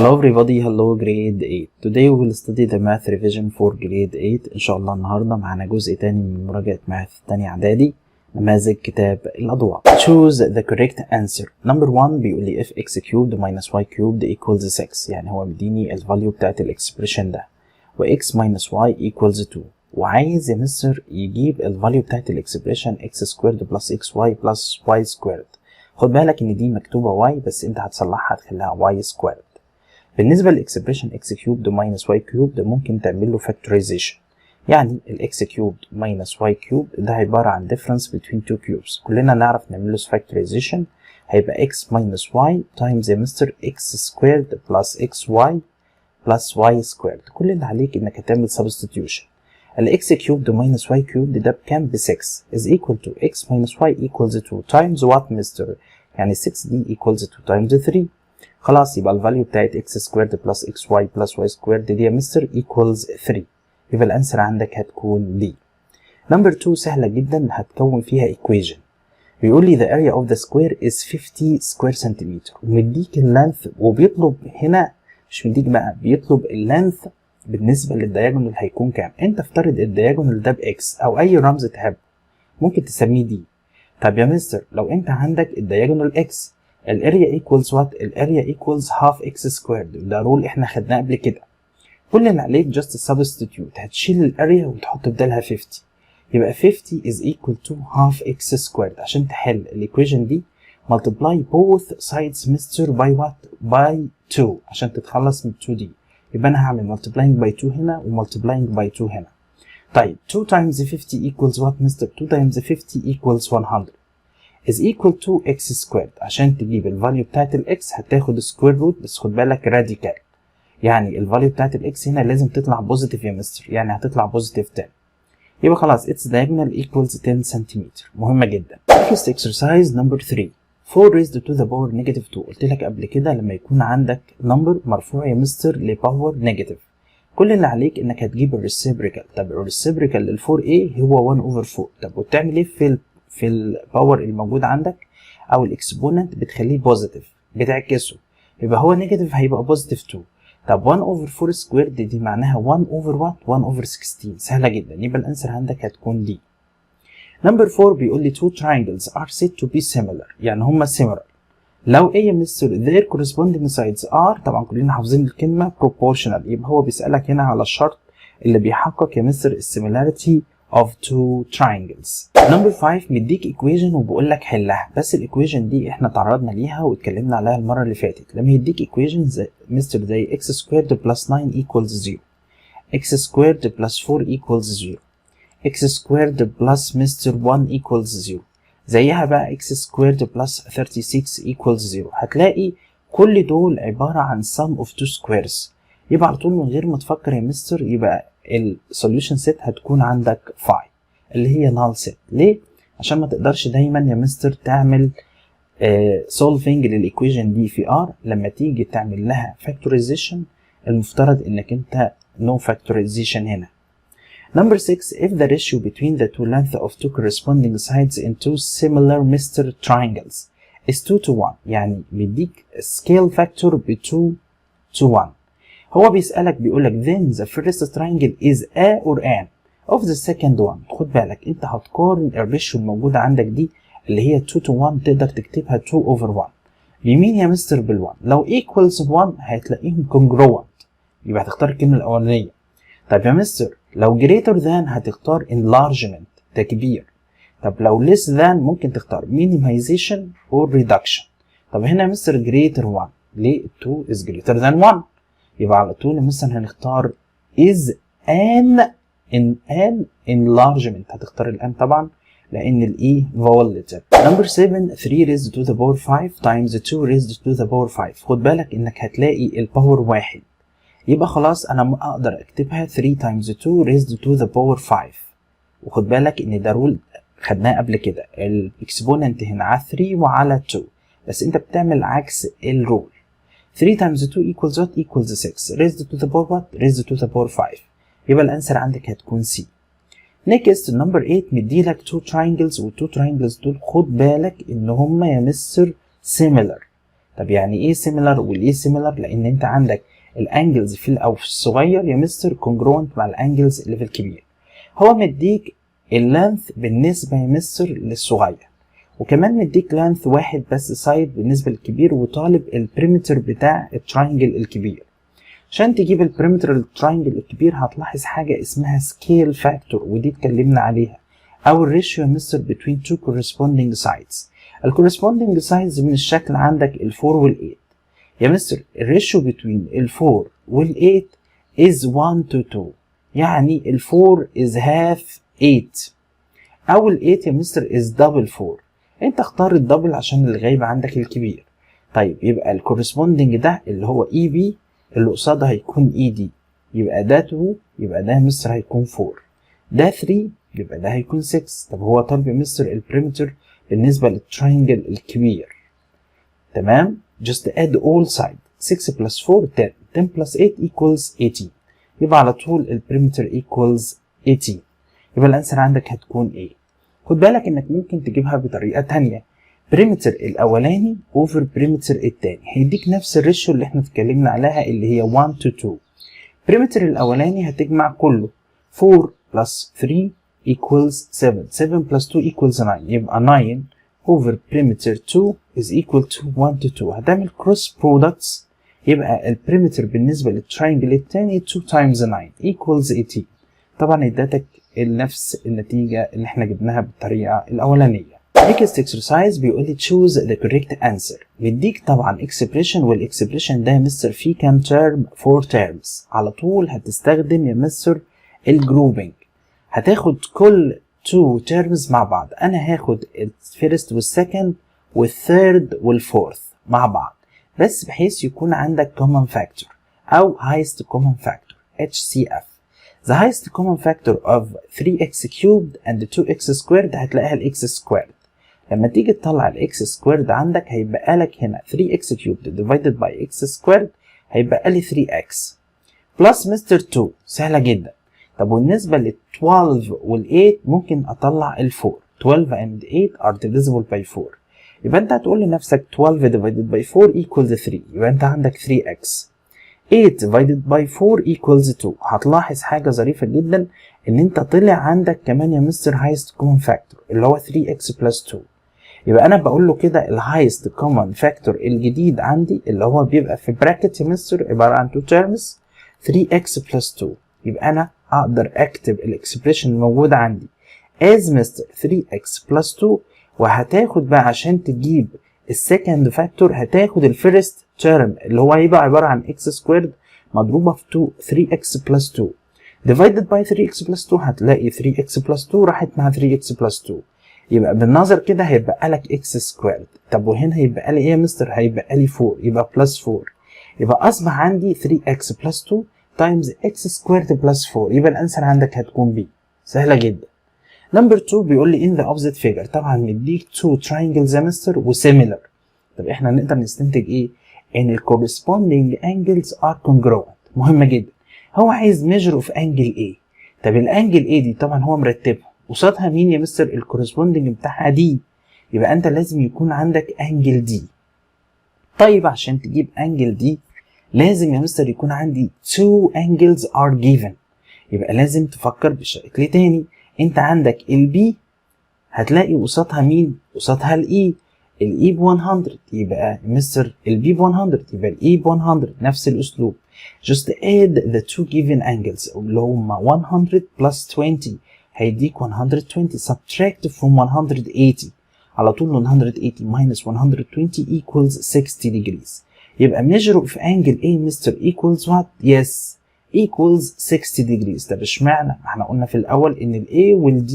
Hello everybody, hello grade 8. Today we will study the math revision for grade 8. إن شاء الله النهاردة معنا جزء تاني من مراجعة ماث تانية اعدادي، نماذج كتاب الأضواء. Choose the correct answer. Number 1 بيقول لي if x cubed minus y cubed equals 6، يعني هو مديني الفاليو بتاعت الاكسبريشن ده، و x minus y equals 2، وعايز يا مستر يجيب الفاليو بتاعت الاكسبريشن x squared plus xy plus y squared. خد بالك ان دي مكتوبة y بس انت هتصلحها تخليها y squared. بالنسبة للإكسبريشن x cubed minus y cubed ممكن تعمل له factorization، يعني ال x cubed minus y cubed ده عبارة عن difference between two cubes، كلنا نعرف نعمل له factorization، هيبقى x minus y times يا مستر x squared plus xy plus y squared. كل اللي عليك انك هتعمل substitution. ال x cubed minus y cubed ده بكام؟ ب 6 is equal to x minus y equals 2 times what مستر؟ يعني 6 دي equals 2 times 3. خلاص يبقى الفاليو بتاعت x squared plus xy plus y squared دي يا مستر equals 3، يبقى الانسر عندك هتكون دي. نمبر 2 سهلة جدا، هتكون فيها equation. بيقول لي the area of the square is 50 square centimeter، ومديك اللينث، وبيطلب هنا مش مديك بقى، بيطلب اللينث بالنسبة للدياجونال هيكون كام. انت افترض الدياجونال ده باكس او اي رمز تحبه، ممكن تسميه دي. طب يا مستر لو انت عندك الدياجونال اكس، الاريا ايكوالز وات؟ الاريا ايكوالز هاف اكس سكويرد، ده رول احنا خدناه قبل كده. كل اللي عليك جاست سبستيتيوت، هتشيل الاريا وتحط بدالها 50، يبقى 50 is equal to half x squared. عشان تحل الايكويشن دي multiply both sides مستر by what؟ by 2 عشان تتخلص من 2 دي، يبقى انا هعمل multiplying by 2 هنا و multiplying by 2 هنا. طيب 2 times 50 equals what مستر؟ 2 times 50 equals 100 is equal to x squared. عشان تجيب الفاليو بتاعت الاكس هتاخد سكوير روت، بس خد بالك راديكال، يعني الفاليو بتاعت الاكس هنا لازم تطلع بوزيتيف يا مستر، يعني هتطلع بوزيتيف 10. يبقى خلاص its diagonal equals 10 سنتيمتر. مهمة جدا. Next exercise number 3 4 raised to the power negative 2. قلت لك قبل كده لما يكون عندك نمبر مرفوع يا مستر لباور نيجاتيف، كل اللي عليك انك هتجيب الريسيبريكال. طب الريسيبريكال لل 4a هو 1 over 4. طب وبتعمل ايه في الباور الموجود عندك او الاكسبوننت؟ بتخليه بوزيتيف، بتعكسه، يبقى هو نيجاتيف هيبقى بوزيتيف 2. طب 1 over 4 سكويرد دي معناها 1 over what؟ 1 over 16. سهله جدا، يبقى الانسر عندك هتكون دي. نمبر 4 بيقول لي two triangles are said to be similar، يعني هما similar لو ايه يا مستر؟ their corresponding sides are، طبعا كلنا حافظين الكلمه proportional، يبقى هو بيسالك هنا على الشرط اللي بيحقق يا مستر السيميلاريتي of two triangles. نمبر 5 مديك equation وبقول لك حلها، بس الايكويشن دي احنا تعرضنا ليها واتكلمنا عليها المره اللي فاتت. لما يديك equation زي مستر زي x squared plus 9 equals 0، x squared plus 4 equals 0، x squared plus مستر 1 equals 0، زيها بقى x squared plus 36 equals 0، هتلاقي كل دول عباره عن sum of two squares. يبقى على طول من غير ما تفكر يا مستر، يبقى السوليوشن سيت هتكون عندك 5 اللي هي نال سيت. ليه؟ عشان ما تقدرش دايما يا مستر تعمل سولفينج للايكويشن دي في ار، لما تيجي تعمل لها فاكتورايزيشن المفترض انك انت نو فاكتورايزيشن هنا. نمبر 6 if the ratio between the two lengths of two corresponding sides in two similar mister triangles is 2 to 1، يعني بيديك scale factor ب 2 to 1. هو بيسألك بيقولك then the first triangle is a or an of the second one. خد بالك انت هتقارن الريشيو الموجودة عندك دي اللي هي 2 to 1، تقدر تكتبها 2 over 1. بيمين يا مستر بال1. لو equals 1 هتلاقيهم congruent، يبقى هتختار الكلمة الأولانية. طب يا مستر لو greater than هتختار enlargement تكبير. طب لو less than ممكن تختار minimization or reduction. طب هنا يا مستر greater 1، ليه؟ 2 is greater than 1، يبقى على طول مثلا هنختار is an enlargement. هتختار الان طبعا لان الاي vowel letter. نمبر 7 3 raised to the power 5 times 2 raised to the power 5. خد بالك انك هتلاقي الباور واحد، يبقى خلاص انا اقدر اكتبها 3 times 2 raised to the power 5. وخد بالك ان ده رول خدناه قبل كده، الاكسبوننت هنا على 3 وعلى 2، بس انت بتعمل عكس الرول. 3 times 2 equals what؟ equals 6 raised to the power what؟ raised to the power 5. يبقى الانسر عندك هتكون C. next نمبر 8 مديلك 2 triangles، وال 2 triangles دول خد بالك ان هما يا مستر similar، طب يعني ايه similar والايه similar؟ لان انت عندك الانجلز في الصغير يا مستر congruent مع الانجلز اللي في الكبير. هو مديك اللينث بالنسبه يا مستر للصغير، وكمان مديك لينث واحد بس سايد بالنسبه للكبير، وطالب البريمتر بتاع التراينجل الكبير. عشان تجيب البريمتر للتراينجل الكبير هتلاحظ حاجه اسمها سكيل فاكتور، ودي اتكلمنا عليها، او الريشيو يا مستر between two corresponding sides. الكورسبوندينج سايدز من الشكل عندك ال4 وال8. يا مستر الريشيو between ال4 وال8 is 1 to 2، يعني ال4 is half 8 او ال8 يا مستر is double 4. انت اختار الدبل عشان اللي غايب عندك الكبير. طيب يبقى الكورسبوندينج ده اللي هو اي بي اللي قصادها هيكون اي دي، يبقى ده 2، يبقى ده يا مستر هيكون 4، ده 3، يبقى ده هيكون 6. طب هو طالب يا مستر البريمتر بالنسبة للتراينجل الكبير. تمام؟ just add all sides. 6 plus 4 10. 10 plus 8 equals 18. يبقى على طول البريمتر equals 18. يبقى الانسر عندك هتكون ايه؟ خد بالك انك ممكن تجيبها بطريقة تانية. بريمتر الاولاني over بريمتر التاني هيديك نفس الريشيو اللي احنا اتكلمنا عليها اللي هي 1 to 2. بريمتر الاولاني هتجمع كله. 4 plus 3 equals 7. 7 plus 2 equals 9. يبقى 9 over perimeter 2 is equal to 1 to 2. هتعمل cross products، يبقى البريمتر بالنسبة للتراينجل التاني 2 times 9 equals 18. طبعا ادتك نفس النتيجة اللي احنا جبناها بالطريقة الأولانية. next exercise بيقول لي choose the correct answer. بيديك طبعا expression، والاكسبريشن ده يا مستر فيه كام term؟ 4 terms. على طول هتستخدم يا مستر الجروبنج، هتاخد كل 2 terms مع بعض. انا هاخد الفيرست والسكند والثيرد والفورث مع بعض، بس بحيث يكون عندك common factor او highest common factor HCF. the highest common factor of 3x cubed and 2x squared هتلاقيها ال x squared. لما تيجي تطلع ال x squared عندك هيبقى لك هنا 3x cubed divided by x squared هيبقى لي 3x plus مستر 2. سهلة جدا. طب والنسبة لل 12 وال 8 ممكن أطلع ال 4. 12 and 8 are divisible by 4. يبقى أنت هتقول لنفسك 12 divided by 4 equals 3. يبقى أنت عندك 3x. 8 divided by 4 equals 2. هتلاحظ حاجة ظريفة جدا إن أنت طلع عندك كمان يا مستر highest common factor اللي هو 3x plus 2. يبقى أنا بقول له كده ال highest common factor الجديد عندي اللي هو بيبقى في bracket يا مستر عبارة عن 2 terms 3x plus 2. يبقى أنا أقدر أكتب الإكسبريشن الموجودة عندي as مستر 3x plus 2. وهتاخد بقى عشان تجيب السكند فاكتور هتاخد الفيرست تيرم اللي هو هيبقى عبارة عن x سكويرد مضروبة في 2 3x plus 2 divided by 3x plus 2. هتلاقي 3x plus 2 راحت مع 3x plus 2. يبقى بالنظر كده هيبقى لك x سكويرد. طب وهنا هيبقى لي ايه يا مستر؟ هيبقى لي 4، يبقى plus 4. يبقى أصبح عندي 3x plus 2 times x squared plus 4. يبقى الانسر عندك هتكون B. سهلة جدا. نمبر 2 بيقول لي in the opposite figure. طبعا مديك 2 triangles يا مستر وسيميلر. طب احنا نقدر نستنتج ايه؟ ان ال corresponding angles are congruent. مهمة جدا. هو عايز measure of angle A. طب الانجل A دي طبعا هو مرتبها قصادها مين يا مستر؟ ال corresponding بتاعها دي. يبقى انت لازم يكون عندك انجل دي. طيب عشان تجيب انجل دي لازم يا مستر يكون عندي 2 angles are given. يبقى لازم تفكر بشكل تاني. انت عندك البي هتلاقي قصادها مين؟ قصادها الاي. الاي ب 100 يبقى مستر البي ب 100 يبقى الاي ب 100. نفس الاسلوب. just add the two given angles اللي هما 100 plus 20 هيديك 120. subtract from 180 على طول 180 minus 120 equals 60 degrees. يبقى measure of angle A مستر equals what؟ yes equals 60 degrees. طب اشمعنى؟ احنا قلنا في الأول إن ال A وال D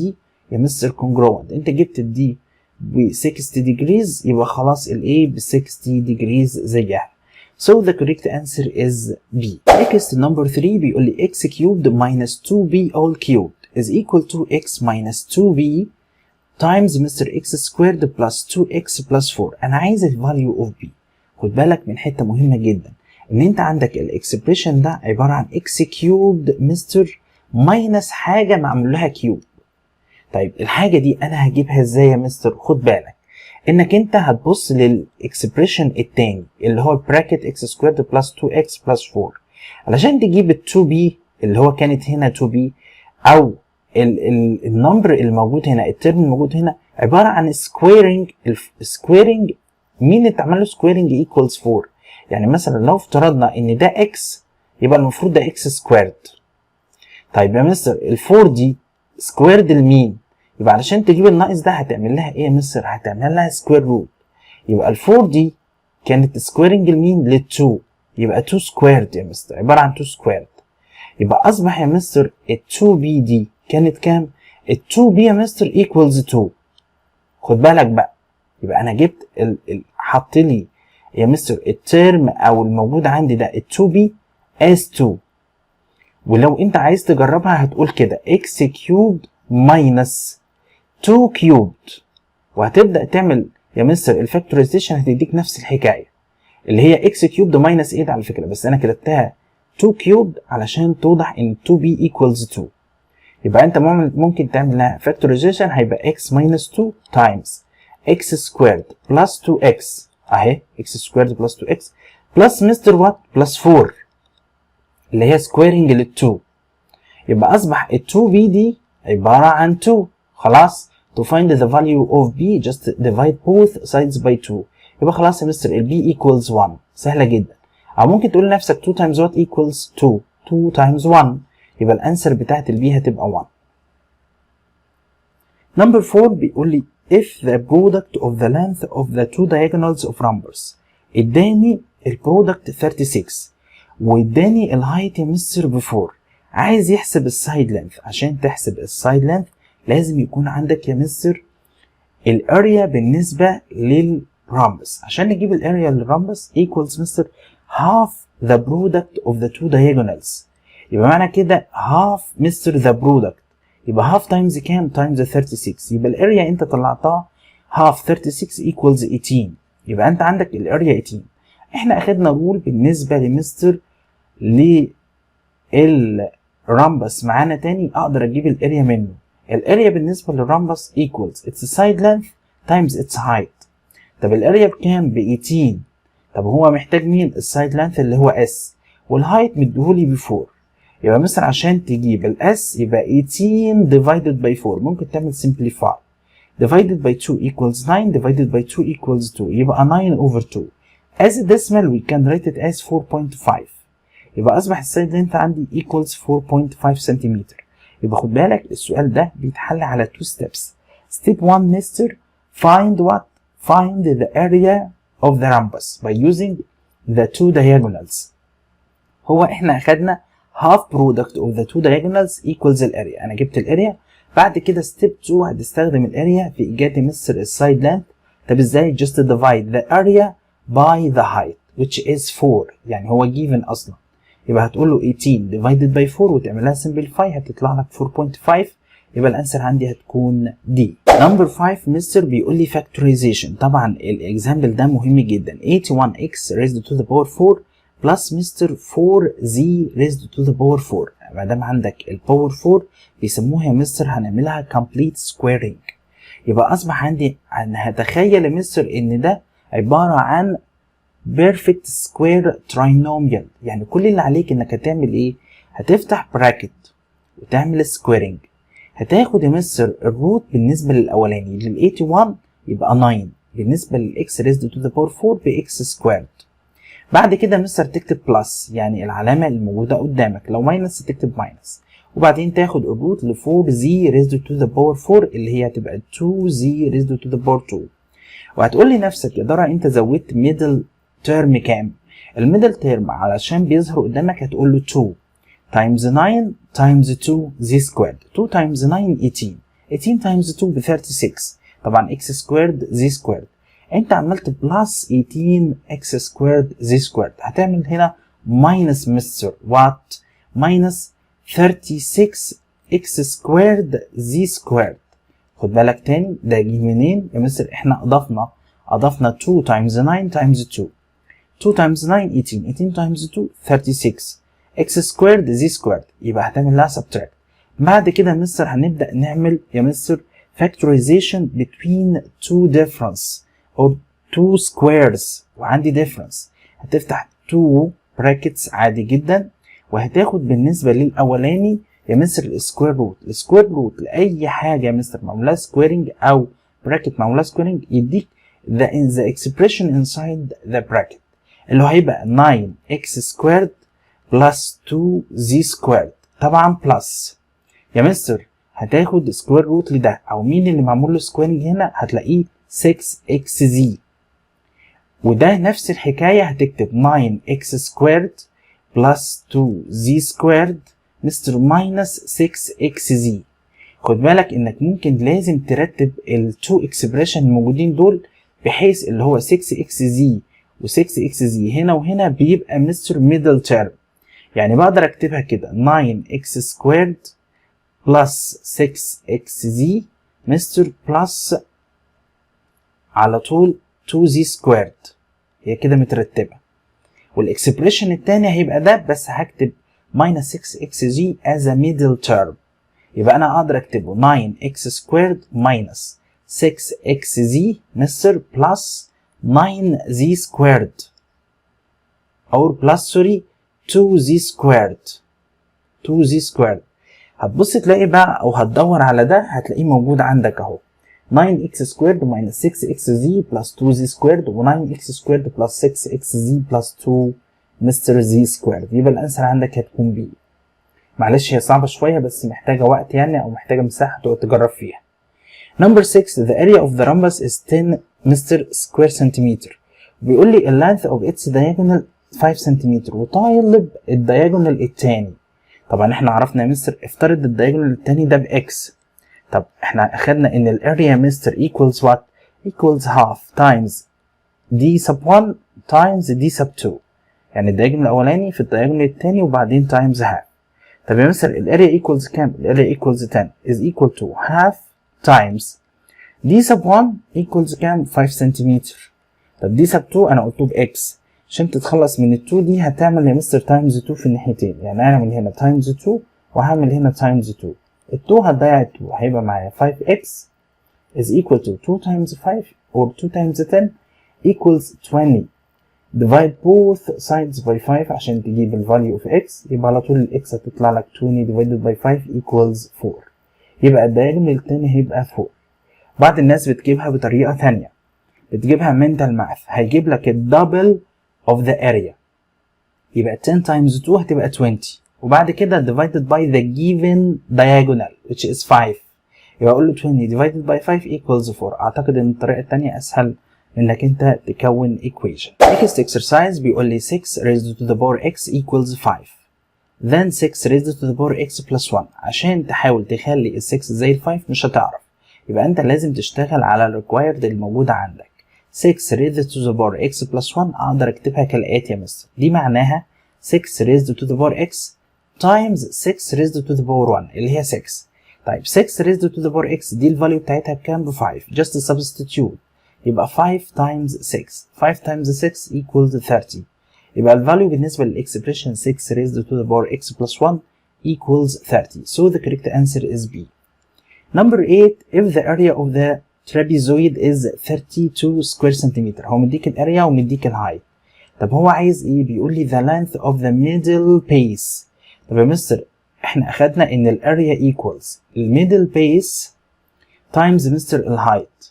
يا مستر congruent. أنت جبت ال D ب 60 degrees يبقى خلاص ال A ب 60 degrees زيها. So the correct answer is B. Next number 3 بيقول لي x cubed minus 2b all cubed is equal to x minus 2b times مستر x squared plus 2x plus 4. أنا عايز ال value of b. خد بالك من حتة مهمة جدا ان انت عندك الاكسبريشن ده عبارة عن x كيوبد مستر ماينس حاجة معمول لها كيوب. طيب الحاجة دي انا هجيبها ازاي يا مستر؟ خد بالك انك انت هتبص للاكسبريشن التاني اللي هو براكت اكس سكويرد بلس 2 اكس بلس 4 علشان تجيب ال 2 بي اللي هو كانت هنا 2 بي او النمبر الموجود هنا، الترم الموجود هنا عباره عن سكويرنج. السكويرنج مين اللي اتعمل له سكويرنج ايكوالز 4؟ يعني مثلا لو افترضنا ان ده اكس يبقى المفروض ده اكس سكويرد. طيب يا مستر ال 4 دي سكويرد لمين؟ يبقى علشان تجيب الناقص ده هتعمل لها ايه يا مستر؟ هتعمل لها سكوير روت. يبقى ال 4 دي كانت سكويرنج لمين؟ لل 2، يبقى 2 سكويرد يا مستر، عباره عن 2 سكويرد. يبقى اصبح يا مستر ال 2 بي دي كانت كام؟ ال 2 بي يا مستر ايكوالز 2. خد بالك بقى، يبقى انا جبت حط لي يا مستر الترم او الموجود عندي ده ال 2 بي as 2. ولو انت عايز تجربها هتقول كده x كيوبد ماينس 2 كيوبد، وهتبدا تعمل يا مستر الفاكتورايزيشن هتديك نفس الحكايه اللي هي x كيوبد ماينس 8 على فكره، بس انا كتبتها 2 كيوبد علشان توضح ان 2b equals 2. يبقى انت ممكن تعمل لها فاكتورايزيشن هيبقى x minus 2 times x squared plus 2x اهي x squared plus 2x plus مستر وات plus 4 اللي هي سكويرنج لل 2. يبقى اصبح ال 2b دي عباره عن 2. خلاص to find the value of b just divide both sides by 2. يبقى خلاص يا مستر ال b equals 1. سهله جدا. او ممكن تقول لنفسك 2 times what equals 2 2 times 1. يبقى الانسر بتاعت ال b هتبقى 1. نمبر 4 بيقول لي if the product of the length of the two diagonals of rhombus اداني البرودكت 36 واداني الهايت يا مستر ب 4. عايز يحسب السايد لينث. عشان تحسب السايد لينث لازم يكون عندك يا مستر الاريا بالنسبه للرامبس. عشان نجيب الاريا للرامبس equals مستر half the product of the two diagonals. يبقى معنى كده half مستر the product، يبقى half times كام؟ times 36. يبقى الاريا انت طلعتها half 36 equals 18. يبقى انت عندك الاريا 18. احنا اخدنا رول بالنسبه لمستر للرامبس معانا تاني اقدر اجيب الاريا منه. الاريا بالنسبه للرامبس equals its side length times its height. طب الاريا بكام؟ ب 18. طب هو محتاج مين؟ السايد لينث اللي هو اس، والهايت مديهولي ب 4. يبقى مثلا عشان تجيب الاس يبقى 18 divided by 4. ممكن تعمل simplify. divided by 2 equals 9 divided by 2 equals 2. يبقى 9 over 2. as a decimal we can write it as 4.5. يبقى اصبح السايد لينث عندي equals 4.5 سنتيمتر. يبقى خد بالك السؤال ده بيتحل على 2 steps. step 1 مستر find what؟ find the area of the rhombus by using the two diagonals. هو احنا اخدنا half product of the two diagonals equals الاريا. انا جبت الاريا. بعد كده step 2 هتستخدم الاريا في ايجاد مستر السايد لينث. طب ازاي؟ just divide the area by the height which is 4. يعني هو given اصلا. يبقى هتقول له 18 divided by 4 وتعملها simplify هتطلع لك 4.5. يبقى الانسر عندي هتكون دي. نمبر 5 مستر بيقول لي factorization. طبعا الاكزامبل ده مهم جدا. 81x raised to the power 4 بلس مستر 4z raised to the power 4. ما دام عندك الباور 4 بيسموها يا مستر هنعملها complete squaring. يبقى اصبح عندي انا هتخيل يا مستر ان ده عباره عن perfect square trinomial. يعني كل اللي عليك انك هتعمل ايه؟ هتفتح براكت وتعمل سكويرنج. هتاخد يا مستر الروت بالنسبه للاولاني لل 81 يبقى 9 بالنسبه للاكس raised to the power 4 باكس سكويرد. بعد كده مستر تكتب بلس يعني العلامه الموجوده قدامك، لو ماينس تكتب ماينس، وبعدين تاخد الروت ل 4z raised to the power 4 اللي هي هتبقى 2z raised to the power 2. وهتقول لي نفسك يا ترى انت زودت ميدل تيرم كام؟ الميدل تيرم علشان بيظهر قدامك هتقول له 2 times 9 times 2 z squared. 2 times 9 18. 18 times 2 ب 36. طبعا x squared z squared. انت عملت بلس 18 x squared z squared. هتعمل هنا minus مستر وات؟ minus 36 x squared z squared. خد بالك تاني ده جه منين يا مستر؟ احنا اضفنا 2 times 9 times 2. 2 times 9 18. 18 times 2 36 x squared z squared. يبقى هتعمل لها subtract. بعد كده مستر هنبدأ نعمل يا مستر factorization between two difference. or 2 squares وعندي difference، هتفتح 2 brackets عادي جدا، وهتاخد بالنسبة للأولاني يا مستر السكوير روت. السكوير روت لأي حاجة يا مستر معمولها سكويرنج أو براكت معمولها سكويرنج يديك the expression inside the bracket اللي هو هيبقى 9x squared plus 2z squared. طبعا بلس يا مستر هتاخد سكوير روت لده، أو مين اللي معمول له سكويرنج هنا هتلاقيه 6xz، وده نفس الحكاية هتكتب 9x squared plus 2z squared مستر minus 6xz. خد بالك انك ممكن لازم ترتب ال 2 expression الموجودين دول بحيث اللي هو 6xz و 6xz هنا وهنا بيبقى مستر middle term، يعني بقدر اكتبها كده 9x squared plus 6xz مستر plus على طول 2z squared، هي كده مترتبة. والاكسبريشن التاني هيبقى ده، بس هكتب minus 6xg as a middle term، يبقى انا اقدر اكتبه 9x squared minus 6xz مستر plus 9z squared او plus سوري 2z squared 2z squared. هتبص تلاقي بقى او هتدور على ده هتلاقيه موجود عندك اهو 9x squared minus 6xz plus 2z squared و 9x squared plus 6xz plus 2 مستر z squared. يبقى الانسر عندك هتكون بي. معلش هي صعبة شوية بس محتاجة وقت يعني او محتاجة مساحة تقعد تجرب فيها. Number 6 the area of the rhombus is 10 مستر square centimeter. بيقول لي ال length of its diagonal 5 سنتيمتر وطالب الدياجونال التاني. طبعا احنا عرفنا يا مستر افترض الدياجونال التاني ده باكس. طب احنا اخدنا ان الاريا مستر equals what؟ equals half times d sub 1 times d sub 2، يعني الدياجونال الاولاني في الدياجونال التاني وبعدين times half. طب يا مستر الاريا equals كام؟ الاريا equals 10 is equal to half times d sub 1 equals كام؟ 5 سنتيمتر. طب d sub 2 انا قلته باكس، عشان تتخلص من ال 2 دي هتعمل يا مستر times 2 في الناحيتين، يعني هعمل هنا times 2 وهعمل هنا times 2. ال 2 هتضيع ال 2 هيبقى معايا 5x is equal to 2 times 5 or 2 times 10 equals 20. divide both sides by 5 عشان تجيب ال value of x، يبقى على طول ال x هتطلع لك 20 divided by 5 equals 4. يبقى الدايجونال التاني هيبقى 4. بعض الناس بتجيبها بطريقة ثانية، بتجيبها mental math، هيجيب لك ال double of the area، يبقى 10 times 2 هتبقى 20، وبعد كده divided by the given diagonal which is 5، يبقى اقول له 20 divided by 5 equals 4. اعتقد ان الطريقة التانية اسهل من انك انت تكون equation. next exercise بيقول لي 6 raised to the power x equals 5 then 6 raised to the power x plus 1. عشان تحاول تخلي ال 6 زي ال 5 مش هتعرف، يبقى انت لازم تشتغل على ال required الموجودة عندك. 6 raised to the power x plus 1 اقدر اكتبها كالاتي يا مستر، دي معناها 6 raised to the power x times 6 raised to the power 1 اللي هي 6. طيب 6 raised to the power x دي الفاليو بتاعتها بكام؟ ب 5. just substitute، يبقى 5 times 6 5 times 6 equals 30. يبقى الفاليو بالنسبة للإكسبريشن 6 raised to the power x plus 1 equals 30. so the correct answer is B. Number 8 if the area of the trapezoid is 32 square centimeter. هو مديك الاريا ومديك الهايت. طب هو عايز ايه؟ بيقول لي the length of the middle base. طب يا مستر احنا اخدنا ان الاريا equals الميدل base times مستر الهايت،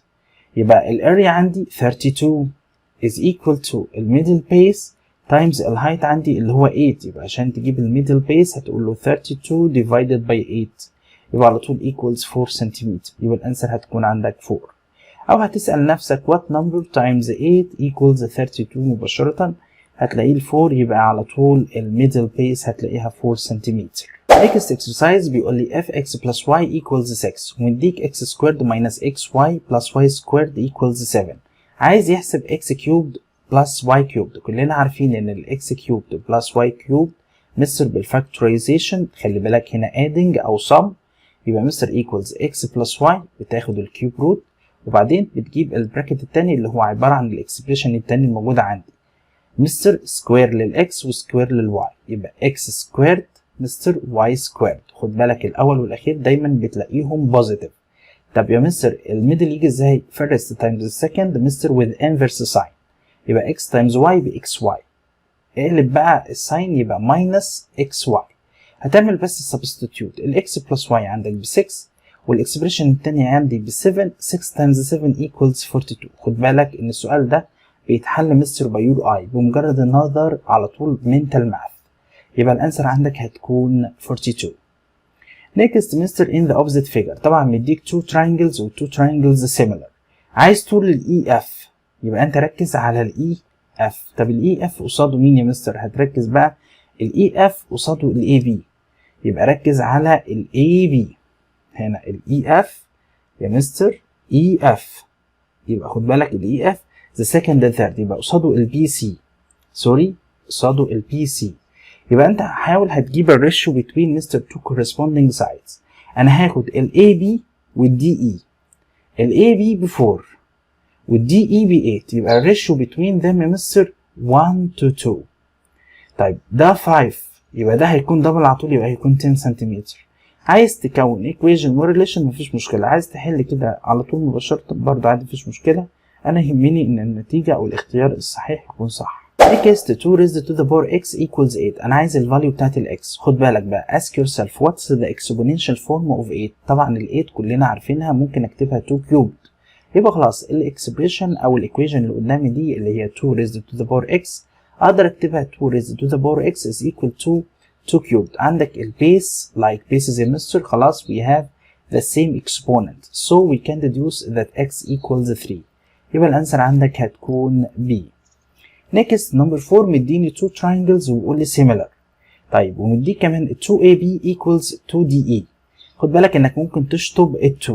يبقى الاريا عندي 32 is equal to الميدل base times الهايت عندي اللي هو 8، يبقى عشان تجيب الميدل base هتقول له 32 divided by 8، يبقى على طول equals 4 سنتيمتر. يبقى الانسر هتكون عندك 4. او هتسأل نفسك what number times 8 equals 32 مباشرة هتلاقيه ال 4، يبقى على طول الميدل بيس هتلاقيها 4 سنتيمتر. next exercise بيقول لي fx plus y equals 6 ومديك x squared minus xy plus y squared equals 7. عايز يحسب x cubed plus y cubed. كلنا عارفين ان ال x cubed plus y cubed مستر بالفاكتورايزيشن، خلي بالك هنا adding او sum، يبقى مستر equals x plus y بتاخد الكيوب روت وبعدين بتجيب البراكت التاني اللي هو عبارة عن الاكسبريشن التاني الموجودة عندي مستر سكوير للإكس وسكوير للواي، يبقى إكس سكويرد مستر واي سكويرد. خد بالك الأول والأخير دايما بتلاقيهم بوزيتيف طب يا مستر الميدل يجي ازاي؟ first times second مستر with inverse sign، يبقى x times y ب xy. اقلب بقى الساين يبقى minus xy. هتعمل بس substitute، الاكس بلس y عندك ب 6 والاكسبريشن التانية عندي ب 7، 6 times 7 equals 42. خد بالك ان السؤال ده بيتحل مستر بايور اي بمجرد النظر على طول mental math، يبقى الانسر عندك هتكون 42. next مستر in the opposite figure، طبعا مديك 2 triangles و 2 triangles similar، عايز طول الاي اف، يبقى انت ركز على الاي اف. طب الاي اف قصاده مين يا مستر؟ هتركز بقى الاي اف قصاده الاي بي، يبقى ركز على الاي بي. هنا الاي اف يا مستر اي اف، يبقى خد بالك الاي اف the second and third، يبقى قصاده البي سي، سوري قصاده البي سي. يبقى انت هحاول هتجيب الريشيو between مستر two corresponding sides. انا هاخد الاي بي والدي اي، الاي بي ب 4 والدي اي ب 8، يبقى الريشيو between them يا مستر 1 to 2. طيب ده 5، يبقى ده هيكون دبل على طول، يبقى هيكون 10 سنتيمتر. عايز تكون ايكويشن وريليشن مفيش مشكله، عايز تحل كده على طول مباشره برضه عادي مفيش مشكله. انا يهمني ان النتيجه او الاختيار الصحيح يكون صح. next 2 raised to the power x equals 8، انا عايز الفاليو بتاعت الاكس. خد بالك بقى ask yourself what's the exponential form of 8. طبعا ال 8 كلنا عارفينها، ممكن اكتبها 2 cubed، يبقى خلاص الاكسبريشن او الايكويشن اللي قدامي دي اللي هي 2 raised to the power x اقدر اكتبها 2 raised to the power x is equal to 2 cubed. عندك البيس like bases يا مستر، خلاص we have the same exponent so we can deduce that x equals 3، يبقى الانسر عندك هتكون B. next number 4 مديني 2 triangles ويقول لي similar. طيب ومديك كمان 2AB equals 2DE. خد بالك انك ممكن تشطب ال 2،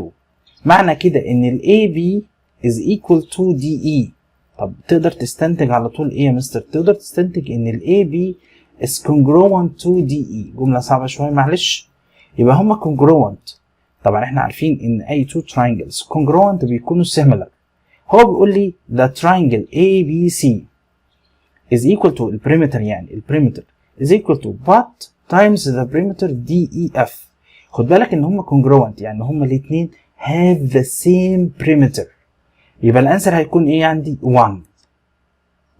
معنى كده ان ال AB is equal to DE. طب تقدر تستنتج على طول ايه يا مستر؟ تقدر تستنتج ان ال AB is congruent to DE. جملة صعبة شوية معلش، يبقى هما congruent. طبعا احنا عارفين ان اي 2 triangles congruent بيكونوا similar. هو بيقول لي the triangle ABC is equal to البريمتر، يعني البريمتر is equal to what times the perimeter DEF. خد بالك ان هما congruent يعني هما الاتنين have the same perimeter، يبقى الانسر هيكون ايه عندي؟ 1.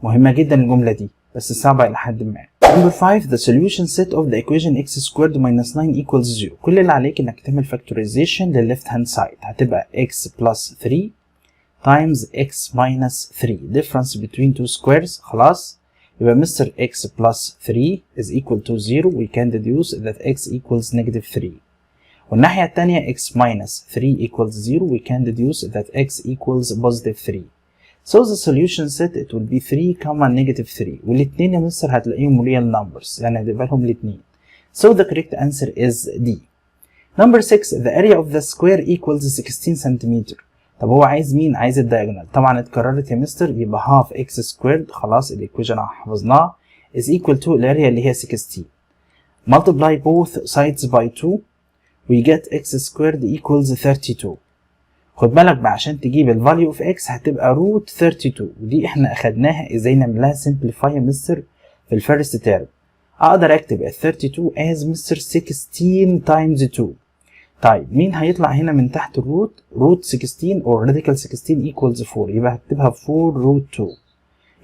مهمة جدا الجملة دي بس صعبة إلى حد ما. Number 5 the solution set of the equation x squared minus 9 equals 0. كل اللي عليك إنك تعمل factorization لل left hand side، هتبقى x plus 3 times x minus 3 difference between two squares. خلاص يبقى مستر x plus 3 is equal to 0. we can deduce that x equals negative 3. والناحية التانية x minus 3 equals 0. we can deduce that x equals positive 3. So the solution set it will be 3, negative 3. والاتنين يا مستر هتلاقيهم real numbers، يعني هتبقى لهم الاتنين. So the correct answer is D. Number 6 the area of the square equals 16 cm. طب هو عايز مين؟ عايز الدايجونال. طبعا اتكررت يا مستر، يبقى half x squared، خلاص الايكويشن حفظناها، is equal to الاريا اللي هي 16. Multiply both sides by 2 we get x squared equals 32. خد بالك بقى عشان تجيب الفاليو اوف x هتبقى روت 32، ودي احنا اخدناها ازاي نعملها simplify يا مستر في الفيرست تيرم. اقدر اكتب ال 32 as مستر 16 times 2. طيب مين هيطلع هنا من تحت الروت؟ روت 16 or radical 16 equals 4، يبقى هكتبها 4 روت 2،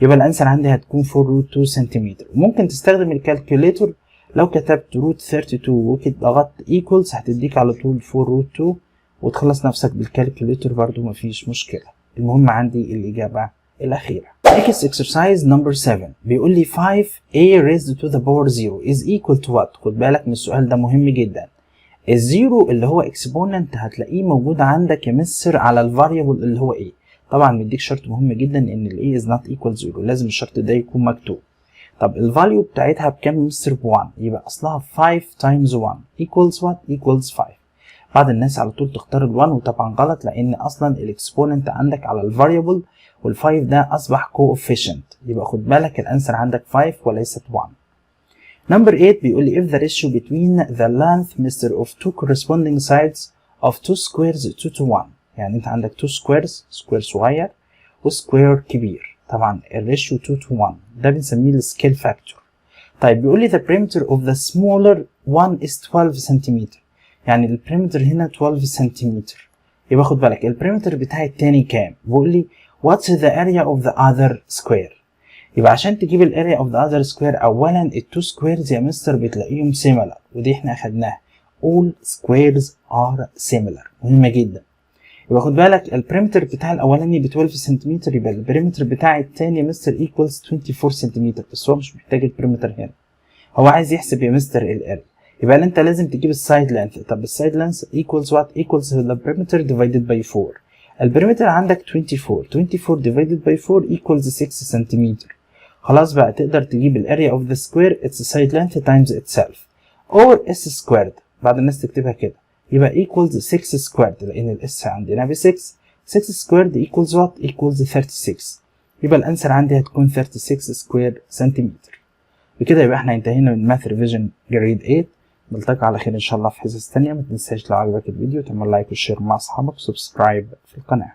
يبقى الانسر عندي هتكون 4 روت 2 سنتيمتر. وممكن تستخدم الكالكوليتور، لو كتبت روت 32 وضغطت equals هتديك على طول 4 روت 2 وتخلص نفسك بالكالكوليتور برضو مفيش مشكلة. المهم عندي الإجابة الأخيرة. Next exercise number 7 بيقول لي 5a raised to the power 0 is equal to what؟ خد بالك من السؤال ده مهم جدا. الزيرو اللي هو exponent هتلاقيه موجود عندك يا مستر على الفاريبل اللي هو a. طبعا مديك شرط مهم جدا ان ال a is not equal 0، لازم الشرط ده يكون مكتوب. طب الفاليو بتاعتها بكام يا مستر؟ ب1، يبقى أصلها 5 times 1 equals what؟ equals 5. بعض الناس على طول تختار ال1 وطبعا غلط، لان اصلا الاكسبوننت عندك على الفاريبل وال5 ده اصبح coefficient، يبقى خد بالك الانسر عندك 5 وليست 1. Number 8 بيقول لي if the ratio between the length مستر of two corresponding sides of two squares 2 to 1. يعني انت عندك two squares، سكوير صغير وسكوير كبير، طبعا الريشيو 2 to 1 ده بنسميه السكيل فاكتور. طيب بيقول لي the perimeter of the smaller one is 12 سنتيمتر، يعني البريمتر هنا 12 سنتيمتر، يبقى خد بالك البريمتر بتاعي التاني كام؟ بيقول لي what's the area of the other square. يبقى عشان تجيب الاريا of the other square اولا التو سكويرز يا مستر بتلاقيهم similar، ودي احنا اخدناها all squares are similar، مهمة جدا. يبقى خد بالك البريمتر بتاع الاولاني ب 12 سنتيمتر، يبقى البريمتر بتاع التاني يا مستر equals 24 سنتيمتر، بس هو مش محتاج البريمتر هنا، هو عايز يحسب يا مستر الاريا. يبقى انت لازم تجيب السايد لينث. طب السايد لينث equals what؟ equals the perimeter divided by 4. البريمتر عندك 24 divided by 4 equals 6 سنتيمتر. خلاص بقى تقدر تجيب الاريا of the square its side length times itself or s squared. بعد الناس تكتبها كده يبقى equals 6 squared، لان الاس عندنا ب 6. 6 squared equals what؟ equals 36. يبقى الانسر عندي هتكون 36 سكوير سنتيمتر. بكده يبقى احنا انتهينا من ماث ريفيجن جريد 8. نلتقي على خير ان شاء الله في حصص تانية. ما تنساش لو عجبك الفيديو تعمل لايك وشير مع اصحابك وسبسكرايب في القناة.